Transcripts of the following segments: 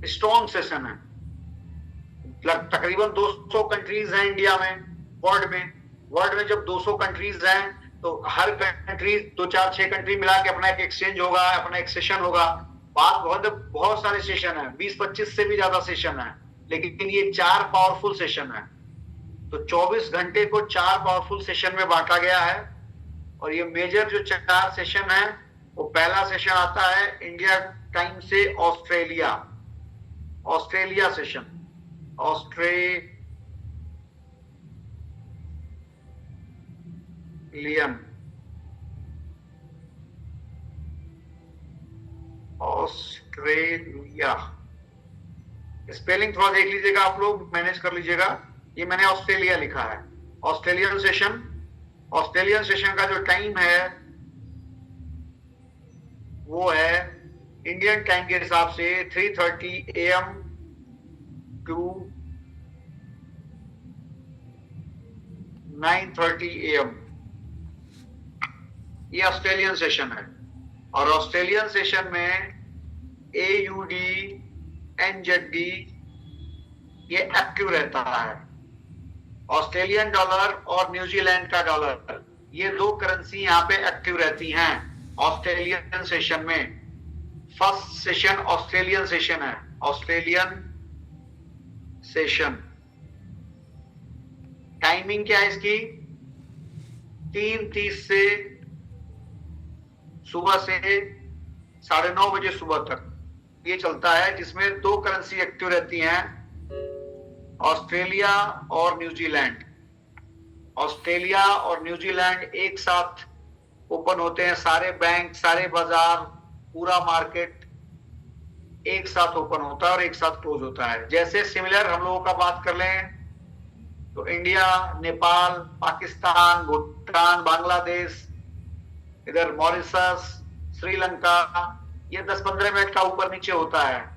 Strong session है। तकरीबन 200 countries हैं इंडिया में, वर्ल्ड में। वर्ल्ड में जब 200 कंट्रीज हैं तो हर कंट्री, 2 4 6 कंट्री मिला के अपना एक एक्सचेंज होगा, अपना एक सेशन होगा। बात बहुत बहुत सारे सेशन है, 20-25 से भी ज्यादा सेशन है, लेकिन ये 4 पावरफुल सेशन है। तो 24 घंटे को 4 पावरफुल सेशन में बांटा गया है। और ये मेजर जो 4 सेशन है, वो पहला सेशन आता है इंडिया टाइम से Australia, Australia session, Australian, Australia. Spelling थोड़ा देख लीजिएगा, आप लोग मैनेज कर लीजिएगा। ये मैंने ऑस्ट्रेलिया लिखा है, ऑस्ट्रेलियन सेशन। ऑस्ट्रेलियन सेशन का जो टाइम है वो है इंडियन टाइम के हिसाब से 3:30 AM टू 9:30 AM। ये ऑस्ट्रेलियन सेशन है। और ऑस्ट्रेलियन सेशन में AUD, NZD ये एक्टिव रहता है। ऑस्ट्रेलियन डॉलर और न्यूजीलैंड का डॉलर, ये 2 करेंसी यहाँ पे एक्टिव रहती हैं ऑस्ट्रेलियन सेशन में। फर्स्ट सेशन ऑस्ट्रेलियन सेशन है, ऑस्ट्रेलियन सेशन। टाइमिंग क्या है इसकी? 3:30 से सुबह से 9:30 बजे सुबह तक ये चलता है, जिसमें 2 करेंसी एक्टिव रहती हैं, ऑस्ट्रेलिया और न्यूजीलैंड। ऑस्ट्रेलिया और न्यूजीलैंड एक साथ ओपन होते हैं, सारे बैंक, सारे बाजार, पूरा मार्केट एक साथ ओपन होता है और एक साथ क्लोज होता है। जैसे सिमिलर हम लोगों का बात कर लें तो इंडिया, नेपाल, पाकिस्तान, भूटान, बांग्लादेश, इधर मॉरिशस, श्रीलंका, ये 10-15 मिनट का ऊपर नीचे होता है।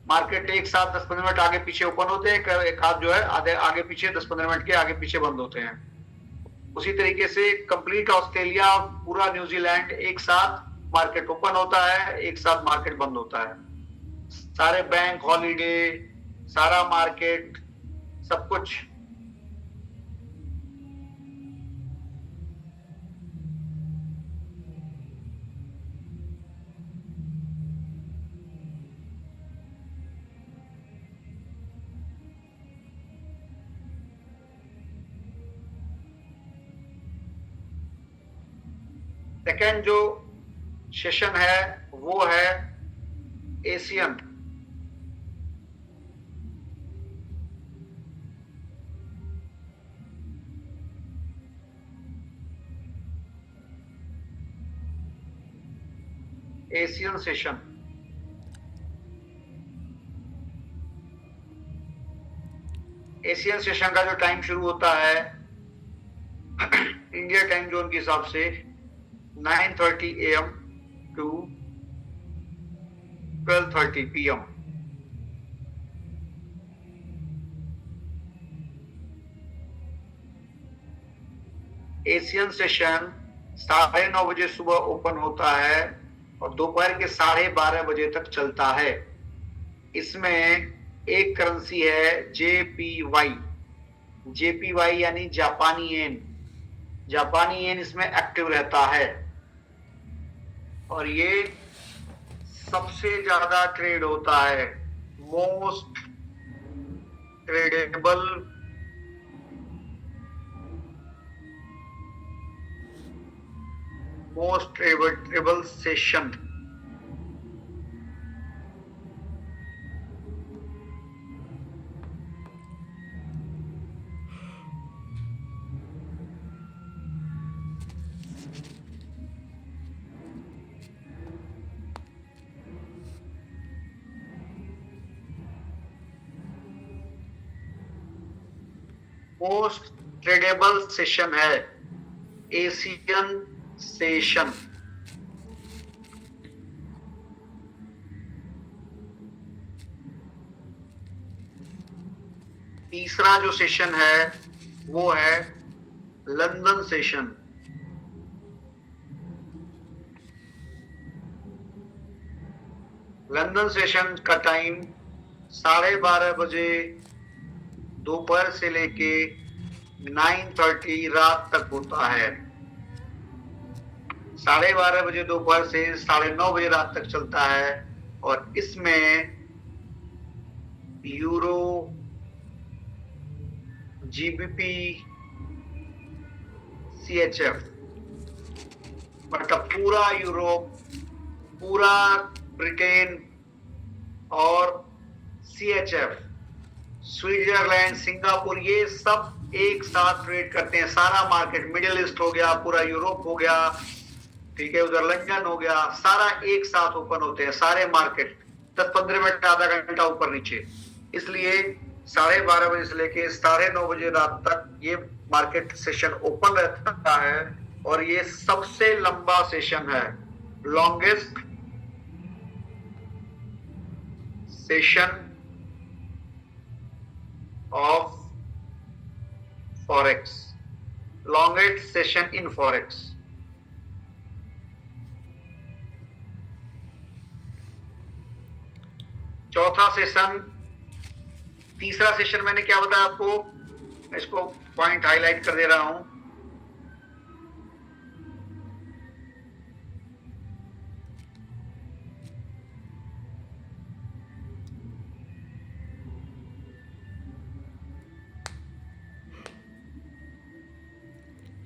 मार्केट एक साथ 10-15 मिनट आगे पीछे ओपन होते हैं, एक हाथ जो है आधे आगे पीछे 10-15 मिनट के आगे पीछे बंद होते हैं। उसी तरीके से कंप्लीट ऑस्ट्रेलिया, पूरा न्यूजीलैंड एक साथ मार्केट ओपन होता है, एक साथ मार्केट बंद होता है। सारे बैंक हॉलीडे, सारा मार्केट, सब कुछ। सेकेंड जो सेशन है वो है Asian. Asian session. Asian session का जो टाइम शुरू होता है इंडिया टाइम जोन के हिसाब से 9:30 AM to 12:30 PM। Asian session 9:30 बजे सुबह ओपन होता है और दोपहर के 12:30 बजे तक चलता है। इसमें एक करेंसी है JPY, JPY यानी जापानी येन। जापानी येन इसमें एक्टिव रहता है और ये सबसे ज्यादा ट्रेड होता है, most tradable session. Most tradable session है एशियन सेशन। तीसरा जो सेशन है वो है लंदन सेशन। लंदन सेशन का टाइम 12:30 बजे दोपहर से लेके 9:30 रात तक होता है। 12:30 बजे दोपहर से 9:30 बजे रात तक चलता है और इसमें यूरो, जीबीपी, सीएचएफ, मतलब पूरा यूरोप, पूरा ब्रिटेन और सीएचएफ, स्विट्जरलैंड, सिंगापुर, ये सब एक साथ ट्रेड करते हैं। सारा मार्केट, मिडिल ईस्ट हो गया, पूरा यूरोप हो गया, ठीक है, उधर लंदन हो गया, सारा एक साथ ओपन होते हैं। सारे मार्केट 10-15 मिनट, आधा घंटा ऊपर नीचे। इसलिए 12:30 बजे से लेके 9:30 बजे रात तक ये मार्केट सेशन ओपन रहता है और ये सबसे लंबा सेशन है, longest session of forex, longest session in forex. चौथा सेशन, तीसरा सेशन मैंने क्या बताया आपको, मैं इसको पॉइंट हाईलाइट कर दे रहा हूं।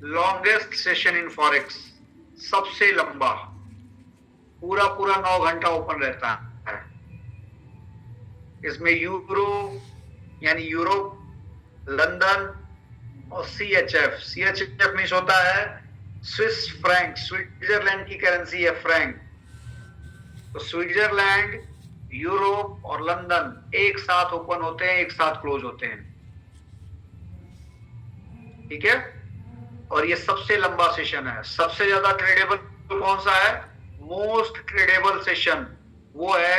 लॉन्गेस्ट सेशन इन फॉरेक्स, सबसे लंबा, पूरा 9 घंटा ओपन रहता है। इसमें यूरो यानी यूरोप, लंदन और सीएचएफ मीन्स होता है स्विस फ्रैंक, स्विट्जरलैंड की करेंसी है फ्रैंक। तो स्विट्जरलैंड, यूरोप और लंदन एक साथ ओपन होते हैं, एक साथ क्लोज होते हैं, ठीक है। और ये सबसे लंबा सेशन है। सबसे ज्यादा ट्रेडेबल कौन सा है, मोस्ट ट्रेडेबल सेशन, वो है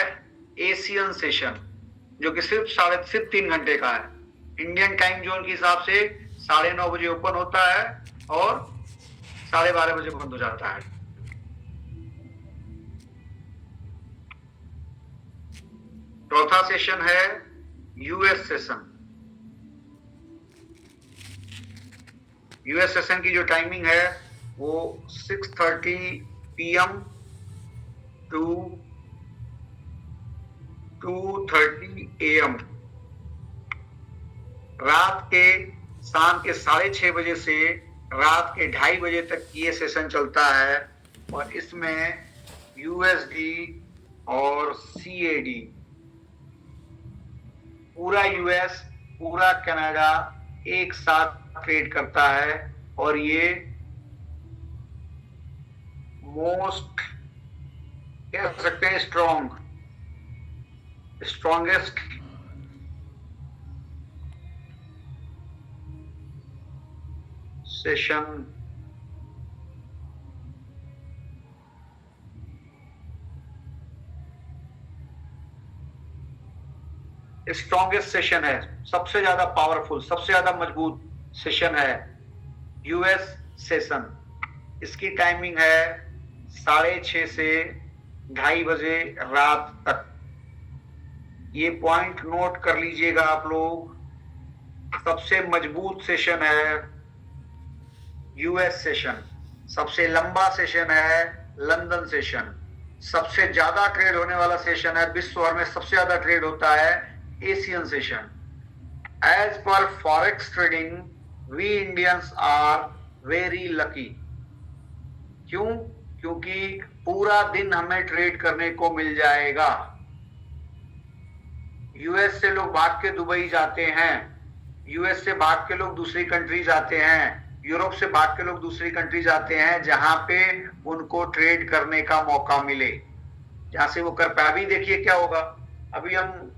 एशियन सेशन, जो कि सिर्फ 3 घंटे का है। इंडियन टाइम जोन के हिसाब से 9:30 बजे ओपन होता है और 12:30 बजे बंद हो जाता है। चौथा सेशन है यूएस सेशन। यूएस सेशन की जो टाइमिंग है वो 6:30 PM टू 2:30 AM, रात के शाम के 6:30 बजे से रात के 2:30 बजे तक ये सेशन चलता है। और इसमें यूएसडी और सीएडी, पूरा यूएस, पूरा कनाडा एक साथ ट्रेड करता है और ये मोस्ट, कह सकते हैं स्ट्रॉन्गेस्ट सेशन स्ट्रॉन्गेस्ट सेशन है, सबसे ज्यादा पावरफुल, सबसे ज्यादा मजबूत सेशन है यूएस सेशन। इसकी टाइमिंग है 6:30 से 2:30 बजे रात तक। ये पॉइंट नोट कर लीजिएगा आप लोग। सबसे मजबूत सेशन है यूएस सेशन, सबसे लंबा सेशन है लंदन सेशन, सबसे ज्यादा ट्रेड होने वाला सेशन है, विश्व भर में सबसे ज्यादा ट्रेड होता है Asian session. As per forex trading we Indians are very lucky. क्यों? क्योंकि पूरा दिन हमें ट्रेड करने को मिल जाएगा। यूएस से लोग भाग के दुबई जाते हैं, यूएस से भाग के लोग दूसरी कंट्री जाते हैं, यूरोप से भाग के लोग दूसरी कंट्री जाते हैं जहां पे उनको ट्रेड करने का मौका मिले, जहां से वो कर पाए। अभी देखिए क्या होगा, अभी हम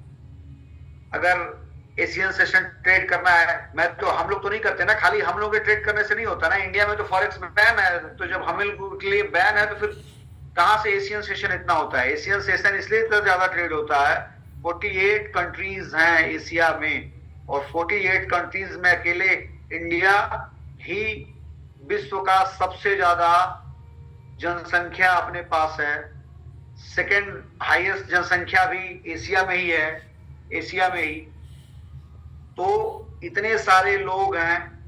अगर एशियन सेशन ट्रेड करना है, हम लोग तो नहीं करते ना, खाली हम लोग के ट्रेड करने से नहीं होता ना। इंडिया में तो फॉरेक्स बैन है, तो जब हम लोग के लिए बैन है तो फिर कहां से एशियन सेशन इतना होता है। एशियन सेशन इसलिए इतना ज्यादा ट्रेड होता है, 48 कंट्रीज हैं एशिया में, और 48 कंट्रीज में अकेले इंडिया ही विश्व का सबसे ज्यादा जनसंख्या अपने पास है, सेकेंड हाईएस्ट जनसंख्या भी एशिया में ही है, एशिया में ही। तो इतने सारे लोग हैं,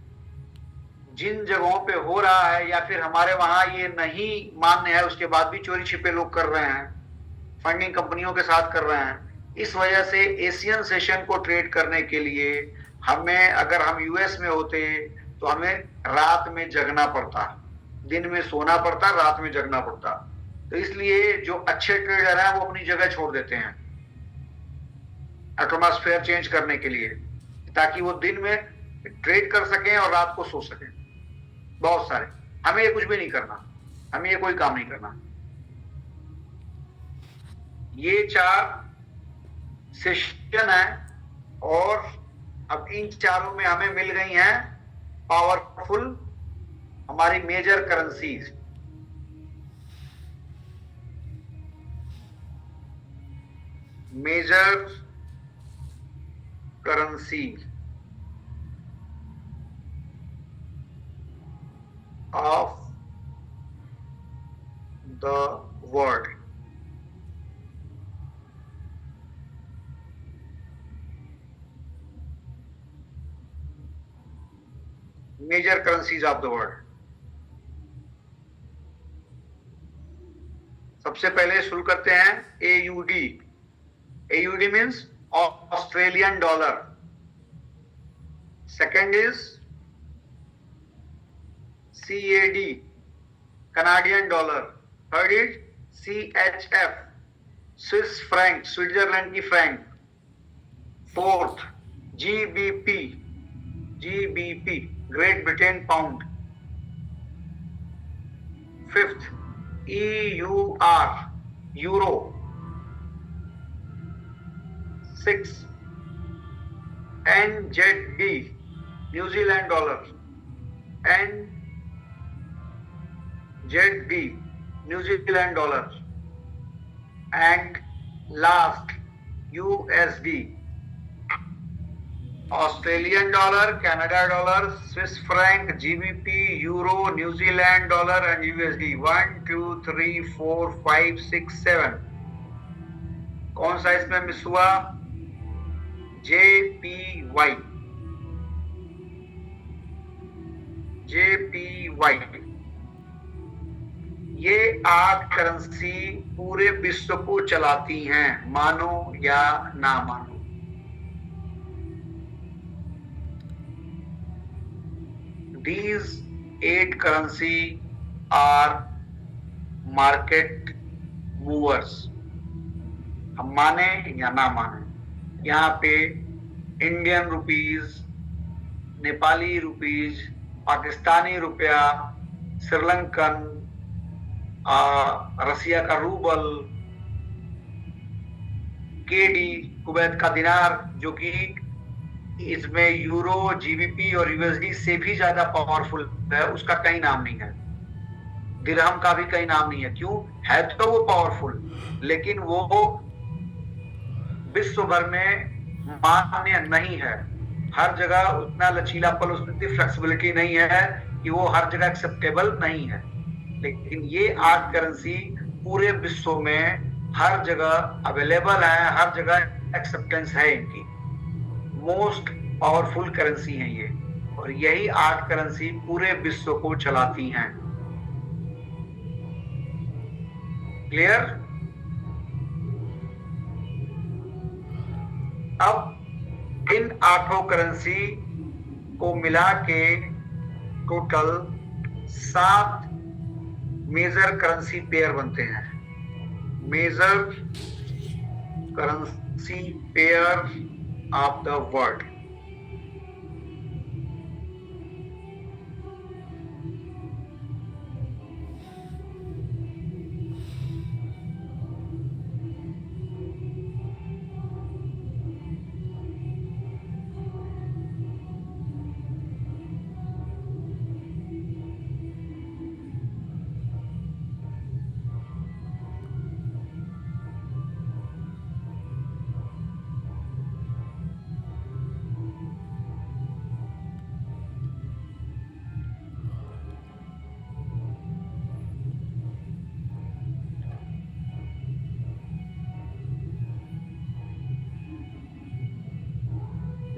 जिन जगहों पे हो रहा है या फिर हमारे वहां ये नहीं मान्य है, उसके बाद भी चोरी छिपे लोग कर रहे हैं, फंडिंग कंपनियों के साथ कर रहे हैं। इस वजह से एशियन सेशन को ट्रेड करने के लिए हमें, अगर हम यूएस में होते तो हमें रात में जगना पड़ता, दिन में सोना पड़ता, रात में जगना पड़ता। तो इसलिए जो अच्छे ट्रेडर हैं वो अपनी जगह छोड़ देते हैं एटमॉस्फेयर चेंज करने के लिए, ताकि वो दिन में ट्रेड कर सकें और रात को सो सकें। बहुत सारे, हमें ये कुछ भी नहीं करना, हमें ये कोई काम नहीं करना। ये 4 सेशन है और अब इन चारों में हमें मिल गई हैं पावरफुल हमारी major currencies. Major currency of the world. Major currencies of the world. सबसे पहले शुरू करते हैं AUD. AUD means Australian dollar. Second is CAD, Canadian dollar. Third is CHF, Swiss franc, Switzerland की franc. Fourth, GBP, Great Britain pound. Fifth, EUR, euro. Sixth, NZD, New Zealand dollar. NZD, New Zealand dollar. And last, USD, Australian dollar, Canada dollar, Swiss franc, GBP, Euro, New Zealand dollar and USD. 1, 2, 3, 4, 5, 6, 7. कौन सा इसमें miss हुआ? JPY. ये 8 currency पूरे विश्व को चलाती हैं, मानो या ना मानो। These 8 currency are market movers. हम माने या ना माने, यहाँ पे Indian rupees, Nepali rupees, Pakistani रुपया, श्रीलंकन, रसिया का रूबल, केडी, कुवैत का दिनार, जो कि इसमें यूरो, जीबीपी और यूएसडी से भी ज्यादा पावरफुल है, उसका कहीं नाम नहीं है। दिरहम का भी कहीं नाम नहीं है। क्यों है? तो वो पावरफुल, लेकिन वो विश्व भर में मान्य नहीं है। हर जगह उतना लचीलापन, उतनी फ्लेक्सिबिलिटी नहीं है कि वो हर जगह एक्सेप्टेबल नहीं है। लेकिन ये 8 करेंसी पूरे विश्व में हर जगह अवेलेबल है, हर जगह एक्सेप्टेंस है इनकी। मोस्ट पावरफुल करेंसी है ये, और यही 8 करेंसी पूरे विश्व को चलाती हैं। क्लियर? अब इन 8 करेंसी को मिला के टोटल 7 मेजर करेंसी पेयर बनते हैं। Major currency pair of the world.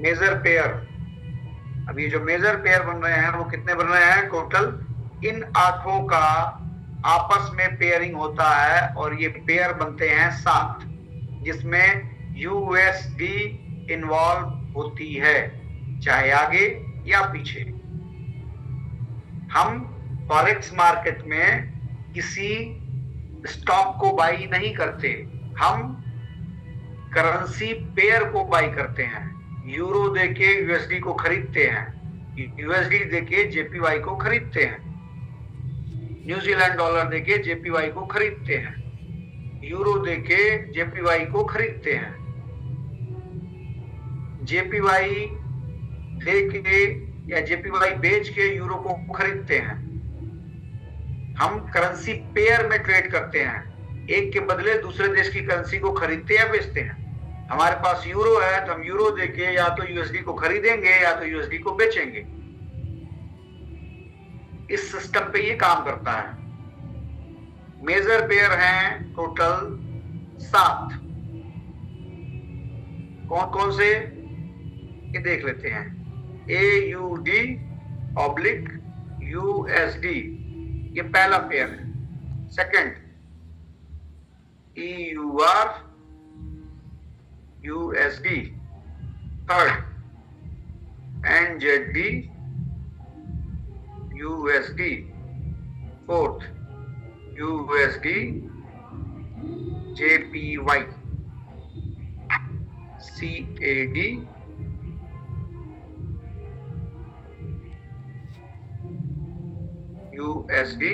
Major pair, अब ये जो मेजर पेयर बन रहे हैं वो कितने बन रहे हैं टोटल? इन आंखों का आपस में पेयरिंग होता है और ये पेयर बनते हैं 7, जिसमें यूएसडी इन्वॉल्व होती है, चाहे आगे या पीछे। हम फॉरेक्स मार्केट में किसी स्टॉक को बाई नहीं करते, हम करेंसी पेयर को बाई करते हैं। यूरो देके यूएसडी को खरीदते हैं, यूएसडी देके जेपीवाई को खरीदते हैं, न्यूजीलैंड डॉलर देके जेपीवाई को खरीदते हैं, यूरो देके जेपीवाई को खरीदते हैं, जेपीवाई देके या जेपीवाई बेच के यूरो को खरीदते हैं। हम करेंसी पेयर में ट्रेड करते हैं, एक के बदले दूसरे देश की करेंसी को खरीदते या बेचते हैं। हमारे पास यूरो है तो हम यूरो देके या तो यूएसडी को खरीदेंगे या तो यूएसडी को बेचेंगे। इस सिस्टम पे ये काम करता है। मेजर पेयर हैं टोटल 7। कौन कौन से ये देख लेते हैं। AUD ऑब्लिक USD, ये पहला पेयर है। Second EUR USD, third NZD USD, fourth USD JPY, CAD, USD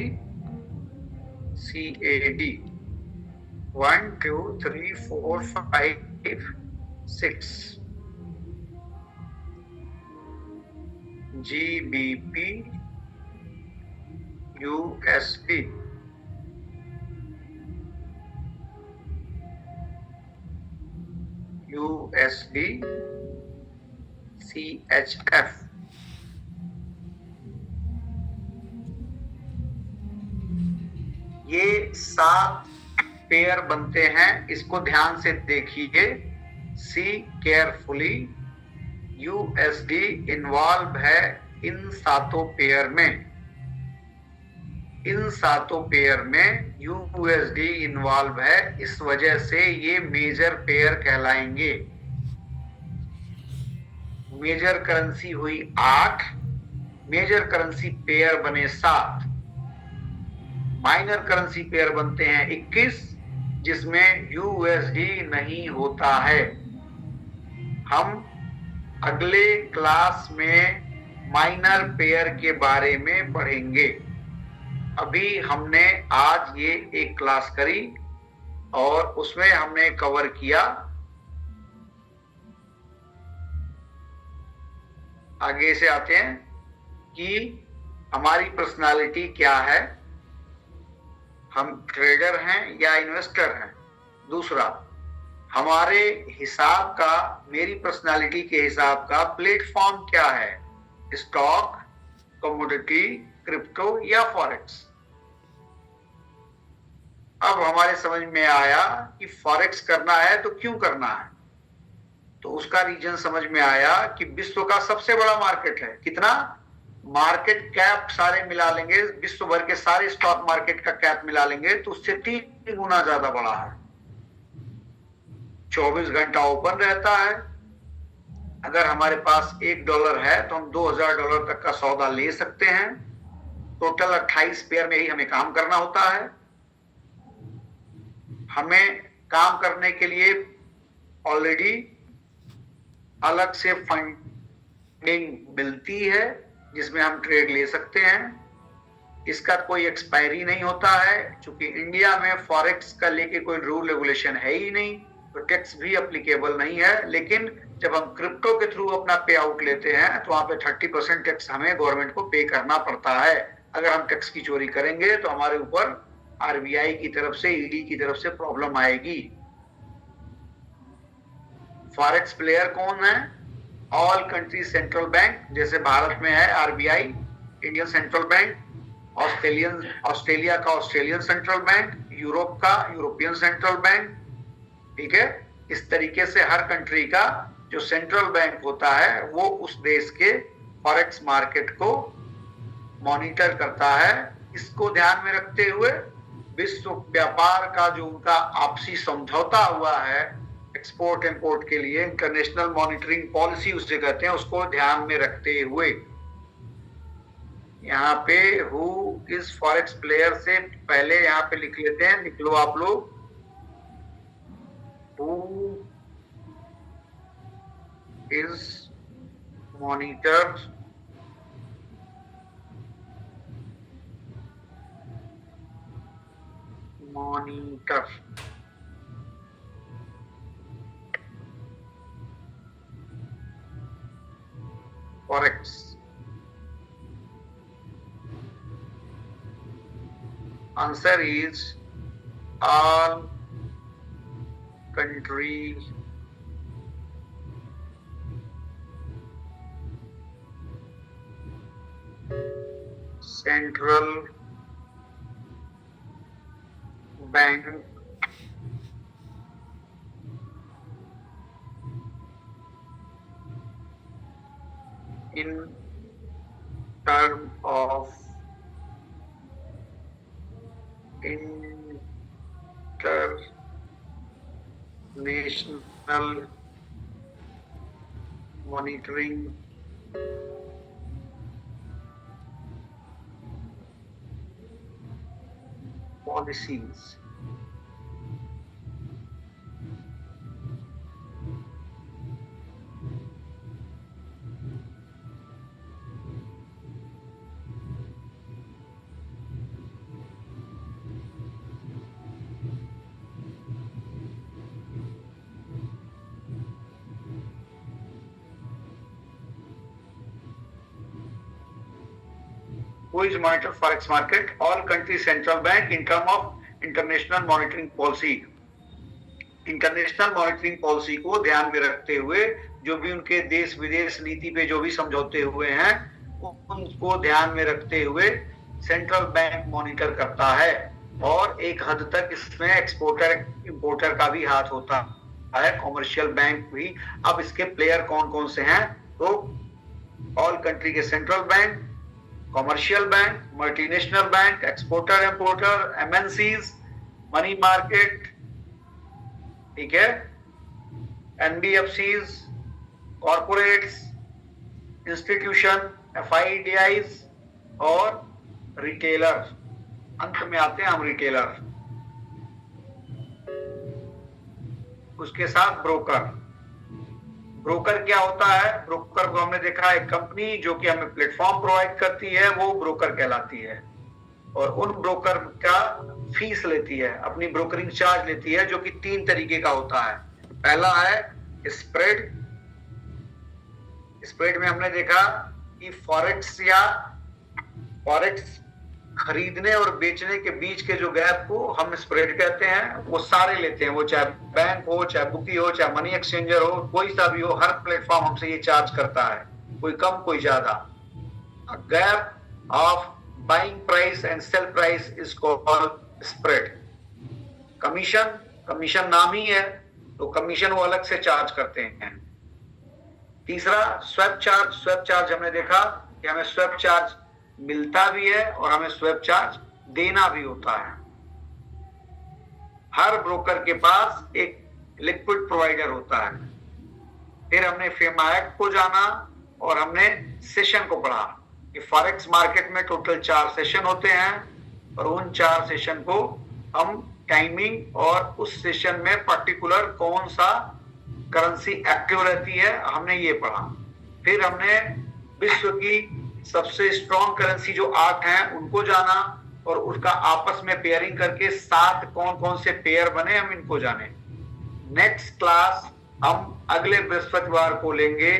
CAD, 1 2 3 4 5 6, GBP USD, USD CHF, ये 7 पेयर बनते हैं। इसको ध्यान से देखिए, सी केयरफुली। यूएसडी इन्वॉल्व है इन 7 पेयर में, इन 7 पेयर में यूएसडी इन्वॉल्व है, इस वजह से ये मेजर पेयर कहलाएंगे। मेजर करेंसी हुई 8, मेजर करेंसी पेयर बने 7, माइनर करेंसी पेयर बनते हैं 21, जिसमें यूएसडी नहीं होता है। हम अगले क्लास में माइनर पेयर के बारे में पढ़ेंगे। अभी हमने आज ये एक क्लास करी और उसमें हमने कवर किया। आगे से आते हैं कि हमारी पर्सनालिटी क्या है, हम ट्रेडर हैं या इन्वेस्टर हैं। दूसरा, हमारे हिसाब का, मेरी पर्सनालिटी के हिसाब का प्लेटफॉर्म क्या है, स्टॉक, कमोडिटी, क्रिप्टो या फॉरेक्स। अब हमारे समझ में आया कि फॉरेक्स करना है तो क्यों करना है, तो उसका रीजन समझ में आया कि विश्व का सबसे बड़ा मार्केट है। कितना मार्केट कैप सारे मिला लेंगे, विश्व भर के सारे स्टॉक मार्केट का कैप मिला लेंगे तो उससे 3 गुना ज्यादा बड़ा है। 24 घंटा ओपन रहता है। अगर हमारे पास $1 है तो हम $2000 तक का सौदा ले सकते हैं। टोटल 28 पेयर में ही हमें काम करना होता है। हमें काम करने के लिए ऑलरेडी अलग से फंडिंग मिलती है जिसमें हम ट्रेड ले सकते हैं। इसका कोई एक्सपायरी नहीं होता है, क्योंकि इंडिया में फॉरेक्स का लेके कोई रूल रेगुलेशन है ही नहीं, तो टैक्स भी अप्लीकेबल नहीं है। लेकिन जब हम क्रिप्टो के थ्रू अपना पे आउट लेते हैं तो वहां पे 30% टैक्स हमें गवर्नमेंट को पे करना पड़ता है। अगर हम टैक्स की चोरी करेंगे तो हमारे ऊपर आरबीआई की तरफ से, ईडी की तरफ से प्रॉब्लम आएगी। फॉरेक्स प्लेयर कौन है? ऑल कंट्री सेंट्रल बैंक, जैसे भारत में है RBI, Indian central bank, Australia का ऑस्ट्रेलियन सेंट्रल बैंक, यूरोप का यूरोपियन सेंट्रल बैंक। ठीक है, इस तरीके से हर कंट्री का जो सेंट्रल बैंक होता है वो उस देश के फॉरेक्स मार्केट को मॉनिटर करता है। इसको ध्यान में रखते हुए विश्व व्यापार का जो उनका आपसी समझौता हुआ है एक्सपोर्ट इंपोर्ट के लिए, इंटरनेशनल मॉनिटरिंग पॉलिसी उसे कहते हैं, उसको ध्यान में रखते हुए यहाँ पे हु इज फॉरेक्स प्लेयर से पहले यहाँ पे लिख लेते हैं, लिख लो आप लोग, who is monitor forex. Answer is all countries central bank in term of international monitoring policies। Who is monitor forex market? All countries central bank in term of international monitoring policy। International monitoring policy को ध्यान में रखते हुए जो भी उनके देश विदेश नीति पे जो भी समझौते हुए हैं उनको ध्यान में रखते हुए सेंट्रल बैंक मॉनिटर करता है। और एक हद तक इसमें एक्सपोर्टर इंपोर्टर का भी हाथ होता है, कॉमर्शियल बैंक भी। अब इसके प्लेयर कौन कौन से हैं? तो ऑल कंट्री के central bank, commercial bank, multinational bank, exporter importer, MNCs, money market, ठीक है, एनबीएफसीज, कॉर्पोरेट्स, इंस्टीट्यूशन, एफआईडीआईज और रिटेलर। अंत में आते हैं हम रिटेलर, उसके साथ ब्रोकर। ब्रोकर क्या होता है? ब्रोकर को हमने देखा है कंपनी जो कि हमें प्लेटफॉर्म प्रोवाइड करती है, वो ब्रोकर कहलाती है। और उन ब्रोकर का फीस लेती है, अपनी ब्रोकरिंग चार्ज लेती है, जो कि 3 तरीके का होता है। पहला है स्प्रेड। स्प्रेड में हमने देखा कि फॉरेक्स या फॉरेक्स खरीदने और बेचने के बीच के जो गैप को हम स्प्रेड कहते हैं। वो सारे लेते हैं, वो चाहे बैंक हो, चाहे बुकी हो, चाहे मनी एक्सचेंजर हो, कोई सा भी हो, हर प्लेटफॉर्म हमसे ये चार्ज करता है, कोई कम कोई ज्यादा। Gap of buying price and sale price is called spread. Commission, commission नाम ही है, तो कमीशन वो अलग से चार्ज करते हैं। तीसरा स्वैप चार्ज। स्वैप चार्ज हमने देखा कि हमें स्वैप चार्ज मिलता भी है और हमें स्वैप चार्ज देना भी होता है। हर ब्रोकर के पास एक लिक्विड प्रोवाइडर होता है। फिर हमने फेमाएक को जाना और हमने सेशन को पढ़ा कि फॉरेक्स मार्केट में टोटल 4 सेशन होते हैं और उन 4 सेशन को हम टाइमिंग और उस सेशन में पर्टिकुलर कौन सा करेंसी एक्टिव रहती है हमने ये पढ़ा। फिर हमने विश्व की सबसे स्ट्रॉन्ग करेंसी जो 8 हैं उनको जाना और उसका आपस में पेयरिंग करके 7 कौन कौन से पेयर बने हम इनको जाने। नेक्स्ट क्लास हम अगले बृहस्पतिवार को लेंगे।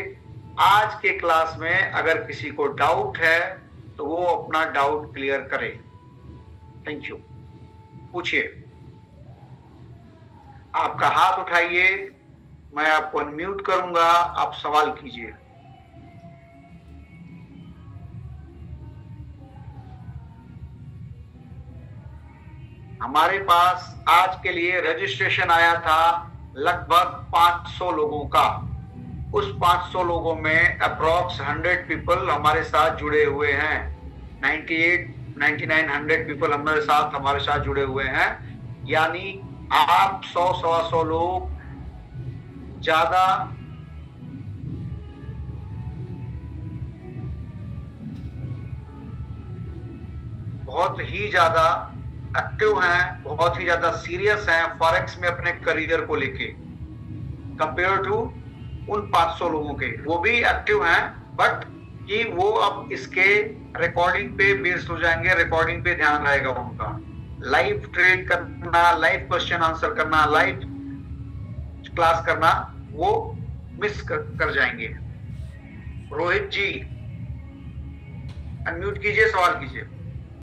आज के क्लास में अगर किसी को डाउट है तो वो अपना डाउट क्लियर करे। Thank you. पूछिए, आपका हाथ उठाइए, मैं आपको अनम्यूट करूंगा, आप सवाल कीजिए। हमारे पास आज के लिए रजिस्ट्रेशन आया था लगभग 500 लोगों का। उस 500 लोगों में अप्रॉक्स 100 पीपल हमारे साथ जुड़े हुए हैं। 98, 99, 100 पीपल हमारे साथ जुड़े हुए हैं। यानी आप 100 सवा 100 लोग ज्यादा बहुत ही ज्यादा एक्टिव हैं, बहुत ही ज्यादा सीरियस हैं फॉरेक्स में अपने करियर को लेके, कंपेयर टू उन 500 लोगों के। वो भी एक्टिव हैं, बट कि वो अब इसके रिकॉर्डिंग पे बेस्ड हो जाएंगे, रिकॉर्डिंग पे ध्यान रहेगा उनका। लाइव ट्रेड करना, लाइव क्वेश्चन आंसर करना, लाइव क्लास करना वो मिस कर जाएंगे। रोहित जी अनम्यूट कीजिए, सवाल कीजिए।